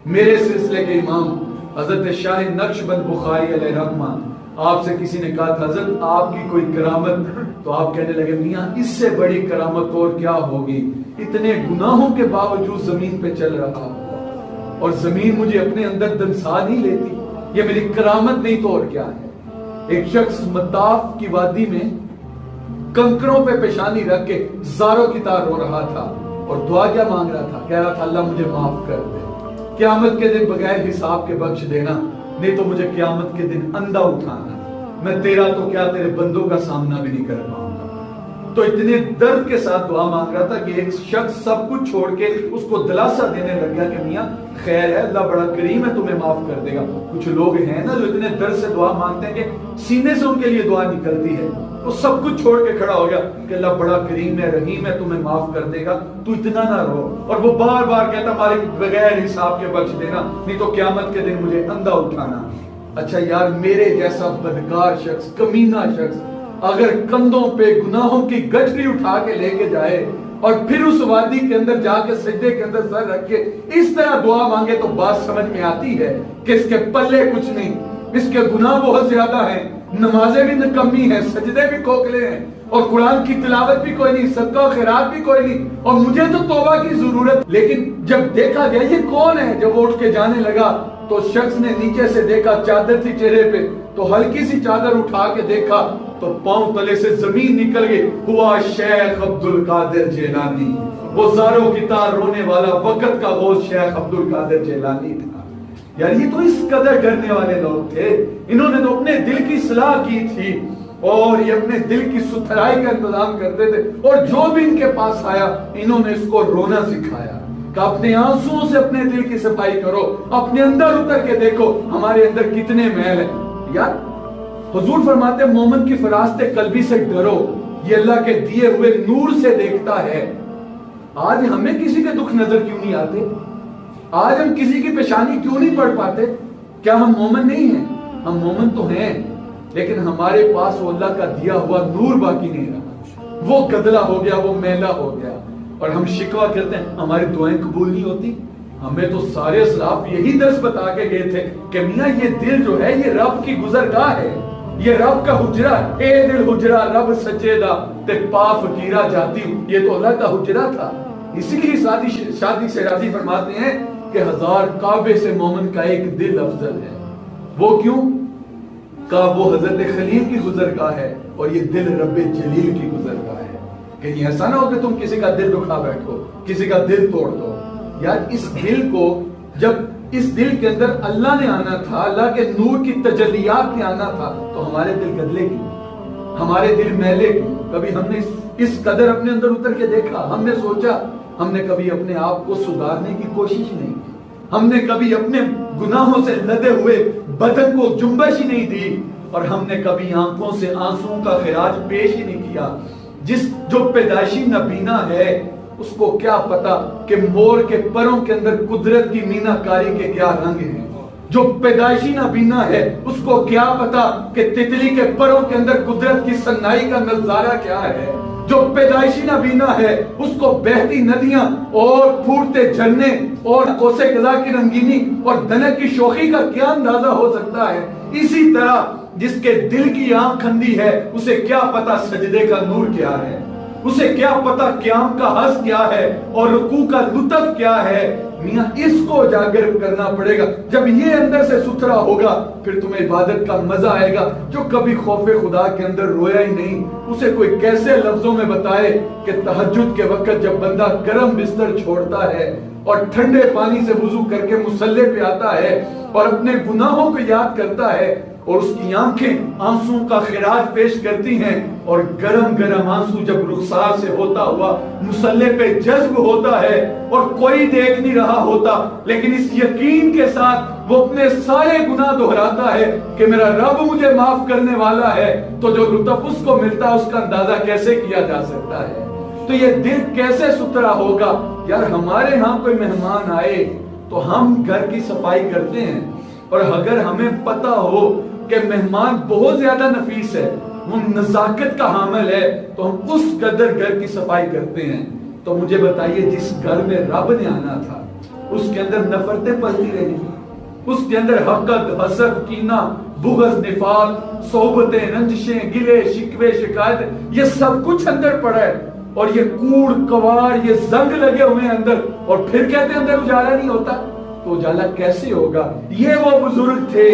میرے سلسلے کے امام حضرت شاہ نقشبند بخاری علیہ رحمہ، آپ سے کسی نے کہا تھا حضرت آپ کی کوئی کرامت، تو آپ کہنے لگے میاں اس سے بڑی کرامت اور کیا ہوگی، اتنے گناہوں کے باوجود زمین پہ چل رہا ہوں اور زمین مجھے اپنے اندر دنسا نہیں لیتی، یہ میری کرامت نہیں تو اور کیا ہے۔ ایک شخص مطاف کی وادی میں کنکروں پہ پیشانی رکھ کے زاروں کی طرح رو رہا تھا اور دعا کیا مانگ رہا تھا، کہہ رہا تھا اللہ مجھے معاف کر دے، قیامت کے دن بغیر حساب کے بخش دینا، نہیں تو مجھے قیامت کے دن اندھا اٹھانا، میں تیرا تو کیا تیرے بندوں کا سامنا بھی نہیں کر پاؤں گا۔ تو اتنے درد کے ساتھ دعا مانگ رہا تھا کہ ایک شخص سب کچھ چھوڑ کے اس کو دلاسا دینے لگ گیا کہ میاں خیر ہے، اللہ بڑا کریم ہے، تمہیں معاف کر دے گا۔ کچھ لوگ ہیں نا جو اتنے درد سے دعا مانگتے ہیں کہ سینے سے ان کے لیے دعا نکلتی ہے، وہ سب کچھ چھوڑ کے کھڑا ہو گیا کہ اللہ بڑا کریم ہے، رحیم ہے، تمہیں معاف کر دے گا، تو اتنا نہ رو۔ اور وہ بار بار کہتا مالک بغیر حساب کے بخش دینا، نہیں تو قیامت کے دن مجھے اندھا اٹھانا۔ اچھا یار، میرے جیسا بدکار شخص، کمینہ شخص اگر کندھوں پہ گناہوں کی گٹھری اٹھا کے لے کے جائے اور پھر اس وادی کے اندر جا کے سجدے کے اندر سر رکھ کے اس طرح دعا مانگے تو بات سمجھ میں آتی ہے کہ اس کے پلے کچھ نہیں، اس کے گناہ بہت زیادہ ہیں، نمازیں بھی نکمی ہیں، سجدے بھی کھوکھلے ہیں، اور قرآن کی تلاوت بھی کوئی نہیں، صدقہ و خیرات بھی کوئی نہیں، اور مجھے تو توبہ کی ضرورت۔ لیکن جب دیکھا گیا یہ کون ہے، جب وہ اٹھ کے جانے لگا تو شخص نے نیچے سے دیکھا، چادر تھی چہرے پہ، تو ہلکی سی چادر اٹھا کے دیکھا تو پاؤں تلے سے زمین نکل گئی، ہوا شیخ عبد القادر جیلانی، وہ زاروں کی طرح رونے والا وقت کا وہ شیخ عبد القادر جیلانی تھا۔ یار یہ تو اس قدر ڈرنے والے لوگ تھے، انہوں نے تو اپنے دل کی اصلاح کی تھی اور یہ اپنے دل کی ستھرائی کا انتظام کرتے تھے، اور جو بھی ان کے پاس آیا انہوں نے اس کو رونا سکھایا کہ اپنے آنسوؤں سے اپنے دل کی صفائی کرو، اپنے اندر اتر کے دیکھو ہمارے اندر کتنے میل ہیں۔ یار حضور فرماتے ہیں مومن کی فراست قلبی سے ڈرو، یہ اللہ کے دیے ہوئے نور سے دیکھتا ہے۔ آج ہمیں کسی کے دکھ نظر کیوں نہیں آتے؟ آج ہم کسی کی پیشانی کیوں نہیں پڑھ پاتے؟ کیا ہم مومن نہیں ہیں؟ ہم مومن تو ہیں، لیکن ہمارے پاس وہ اللہ کا دیا ہوا نور باقی نہیں رہا، وہ گدلا ہو گیا، وہ میلا ہو گیا، اور ہم شکوہ کرتے ہیں ہماری دعائیں قبول نہیں ہوتی۔ ہمیں تو سارے اسلاف یہی درس بتا کے گئے تھے کہ میاں یہ دل جو ہے یہ رب کی گزرگاہ ہے، یہ رب کا حجرہ، اے دل حجرہ رب سچے دا تے پا فقیرہ جاتی ہوں، یہ تو اللہ کا حجرہ تھا۔ اسی لیے شادی سے راضی فرماتے ہیں کہ 1000 کعبے سے مومن کا ایک دل افضل ہے۔ وہ کیوں؟ کہ وہ حضرت خلیل کی گزرگاہ ہے اور یہ دل رب جلیل کی گزرگاہ ہے۔ کہیں ایسا نہ ہو کہ تم کسی کا دل دکھا بیٹھو، کسی کا دل توڑ دو۔ یار اس دل کو، جب اس دل کے اندر اللہ نے آنا تھا، اللہ کے نور کی تجلیات نے آنا تھا، تو ہمارے دل گدلے کیوں، ہمارے دل میلے کیوں؟ کبھی ہم نے اس قدر اپنے اندر اتر کے دیکھا؟ ہم نے سوچا؟ ہم نے کبھی اپنے آپ کو سدھارنے کی کوشش نہیں کی؟ ہم نے کبھی اپنے گناہوں سے لدے ہوئے بدن کو جنبش ہی نہیں دی؟ اور ہم نے کبھی آنکھوں سے آنسوں کا خراج پیش ہی نہیں کیا؟ جو پیدائشی نبینا ہے اس کو کیا پتا کہ مور کے پروں کے اندر قدرت کی مینا کاری کے کیا رنگ ہیں؟ جو پیدائشی نبینا ہے اس کو کیا پتا کہ تتلی کے پروں کے اندر قدرت کی سنائی کا نظارہ کیا ہے؟ جو پیدائشی نبینا ہے اس کو بہتی ندیاں اور پھوٹتے جھرنے اور کوسے قضا کی رنگینی اور دنک کی شوخی کا کیا اندازہ ہو سکتا ہے؟ اسی طرح جس کے دل کی آنکھ اندھی ہے اسے کیا پتا سجدے کا نور کیا ہے، اسے کیا پتا قیام کا حس کیا ہے اور رکوع کا لطف کیا ہے۔ میاں اس کو اجاگر کرنا پڑے گا۔ جب یہ اندر سے ستھرا ہوگا پھر تمہیں عبادت کا مزہ آئے گا۔ جو کبھی خوف خدا کے اندر رویا ہی نہیں، اسے کوئی کیسے لفظوں میں بتائے کہ تہجد کے وقت جب بندہ گرم بستر چھوڑتا ہے اور ٹھنڈے پانی سے وضو کر کے مصلی پہ آتا ہے اور اپنے گناہوں کو یاد کرتا ہے اور اس کی آنکھیں آنسوں کا خراج پیش کرتی ہیں، اور گرم گرم آنسو جب رخسار سے ہوتا ہوا مصلی پہ جذب ہوتا ہے اور کوئی دیکھ نہیں رہا ہوتا، لیکن اس یقین کے ساتھ وہ اپنے سارے گناہ دہراتا ہے کہ میرا رب مجھے معاف کرنے والا ہے، تو جو لطف اس کو ملتا ہے اس کا اندازہ کیسے کیا جا سکتا ہے؟ تو یہ دل کیسے ستھرا ہوگا؟ یار ہمارے ہاں کوئی مہمان آئے تو ہم گھر کی صفائی کرتے ہیں، اور اگر ہمیں پتا ہو کہ مہمان بہت زیادہ نفیس ہے، وہ نزاکت کا حامل ہے، تو ہم اس قدر گھر کی صفائی کرتے ہیں۔ تو مجھے بتائیے جس گھر میں رب نے آنا تھا اس کے اندر نفرتیں پلتی رہی، اس کے اندر حقد، حسد، کینہ، بغض، نفاق، صحبتیں، رنجشیں، گلے، شکوے، شکایت، یہ سب کچھ اندر پڑا ہے، اور یہ کوڑ کواڑ، یہ زنگ لگے ہوئے ہیں اندر، اور پھر کہتے ہیں اندر اجالا نہیں ہوتا، تو اجالا کیسے ہوگا؟ یہ وہ بزرگ تھے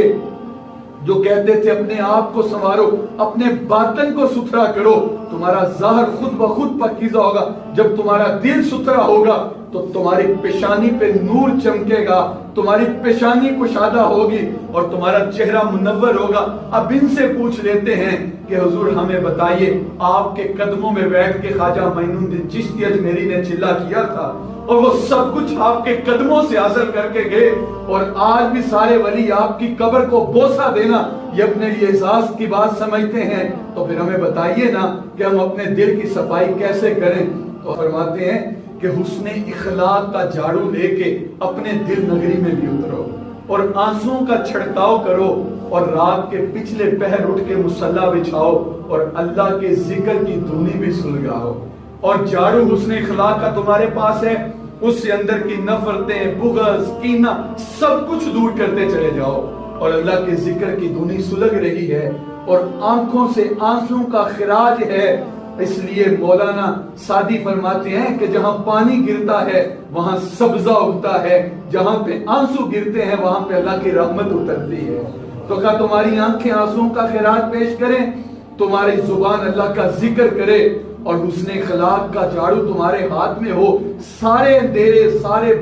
جو کہتے تھے اپنے آپ کو سنوارو، اپنے باطن کو ستھرا کرو، تمہارا ظاہر خود بخود پاکیزہ ہوگا۔ جب تمہارا دل ستھرا ہوگا تو تمہاری پیشانی پہ نور چمکے گا، تمہاری پیشانی کشادہ ہوگی، اور تمہارا چہرہ منور ہوگا۔ اب ان سے پوچھ لیتے ہیں کہ حضور ہمیں بتائیے، آپ کے قدموں میں بیٹھ کے خواجہ معین الدین چشتی اجمیری نے چلا کیا تھا، اور وہ سب کچھ آپ کے قدموں سے حاصل کر کے گئے، اور آج بھی سارے ولی آپ کی قبر کو بوسہ دینا یہ اپنے لیے اعزاز کی بات سمجھتے ہیں، تو پھر ہمیں بتائیے نا کہ ہم اپنے دل کی صفائی کیسے کریں؟ تو فرماتے ہیں کہ حسن اخلاق کا جھاڑو لے کے اپنے دل نگری میں بھی اترو، اور آنسوؤں کا چھڑکاؤ کرو، اور رات کے پچھلے پہر اٹھ کے مصلی بچھاؤ، اور اللہ کے ذکر کی دھونی بھی سلگاؤ، اور جھاڑو حسن اخلاق کا تمہارے پاس ہے، اس سے اندر کی نفرتیں، بغض، کینہ، سب کچھ دور کرتے چلے جاؤ، اور اللہ کے ذکر کی دھونی سلگ رہی ہے، اور آنکھوں سے آنسوں کا خراج ہے۔ اس لیے مولانا سعدی فرماتے ہیں کہ جہاں پانی گرتا ہے وہاں سبزہ اگتا ہے، جہاں پہ آنسو گرتے ہیں وہاں پہ اللہ کی رحمت اترتی ہے۔ تو کہا تمہاری آنکھیں آنسوں کا خراج پیش کریں، تمہاری زبان اللہ کا ذکر کرے، اور حسن اخلاق کا جھاڑو تمہارے ہاتھ میں ہو، سارے اندھیرے، سارے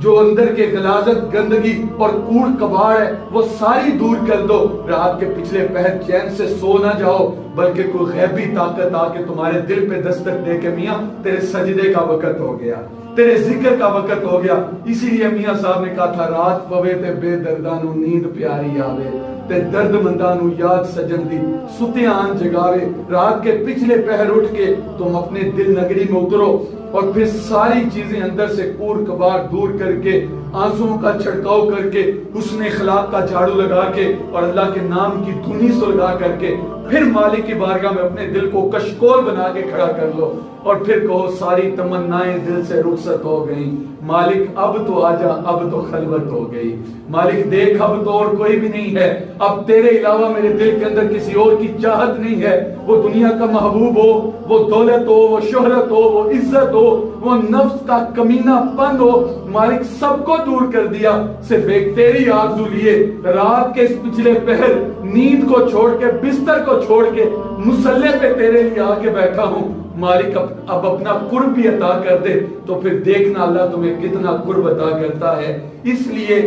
جو اندر کے غلاظت، گندگی اور کوڑ کباڑ ہے وہ ساری دور کر دو۔ رات کے پچھلے پہر چین سے سو نہ جاؤ، بلکہ کوئی غیبی طاقت آ کے تمہارے دل پہ دستک دے کے میاں تیرے سجدے کا وقت ہو گیا، تیرے ذکر کا وقت ہو گیا۔ اسی لیے میاں صاحب نے کہا تھا رات پوے تے بے دردانو نیند پیاری آوے، تے درد مندانو یاد سجن دی ستے آن جگاوے۔ رات کے پچھلے پہر اٹھ کے تم اپنے دل نگری میں اترو، اور پھر ساری چیزیں اندر سے کوڑ کباڑ دور کر کے، آنسوؤں کا چھڑکاؤ کر کے، حسن اخلاق کا جھاڑو لگا کے، اور اللہ کے نام کی دھنی سلگا کر کے، پھر مالک کی بارگاہ میں اپنے دل کو کشکول بنا کے کھڑا کر لو، اور پھر کہو ساری تمنائیں دل سے رخصت ہو گئیں، مالک اب تو آجا، اب تو خلوت ہو گئی، مالک دیکھ اب تو اور کوئی بھی نہیں ہے، اب تیرے علاوہ میرے دل کے اندر کسی اور کی چاہت نہیں ہے، وہ دنیا کا محبوب ہو، وہ دولت ہو، وہ شہرت ہو، وہ عزت ہو، وہ نفس کا کمینہ پن ہو، مالک سب کو دور کر دیا، صرف ایک تیری آرزو لیے، رات کے اس پچھلے پہر نیند کو چھوڑ کے، بستر کو چھوڑ کے مصلی پہ تیرے لیے آ کے بیٹھا ہوں، مالک اب اپنا قرب بھی عطا کر دے، تو پھر دیکھنا اللہ تمہیں کتنا قرب عطا کرتا ہے۔ اس لیے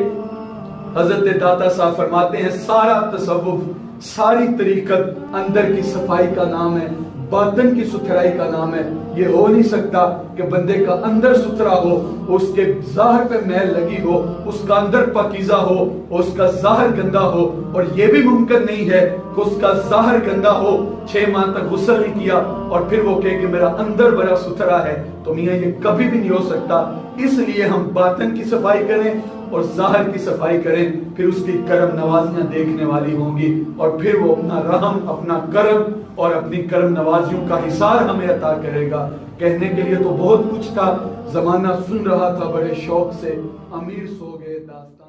حضرت داتا صاحب فرماتے ہیں سارا تصوف، ساری طریقت اندر کی صفائی کا نام ہے، باطن کی ستھرائی کا نام ہے۔ یہ ہو نہیں سکتا کہ بندے کا اندر ستھرا ہو، اس کے ظاہر پہ میل لگی ہو، اس کا اندر پاکیزہ ہو، اس کا ظاہر گندا ہو، اور یہ بھی ممکن نہیں ہے کہ اس کا ظاہر گندا ہو، 6 ماہ تک غسل نہیں کیا، اور پھر وہ کہے کہ میرا اندر بڑا ستھرا ہے، تو میاں یہ کبھی بھی نہیں ہو سکتا۔ اس لیے ہم باطن کی صفائی کریں اور ظاہر کی صفائی کریں، پھر اس کی کرم نوازیاں دیکھنے والی ہوں گی، اور پھر وہ اپنا رحم، اپنا کرم اور اپنی کرم نوازیوں کا حصار ہمیں عطا کرے گا۔ کہنے کے لیے تو بہت کچھ تھا، زمانہ سن رہا تھا بڑے شوق سے، امیر سو گئے داستان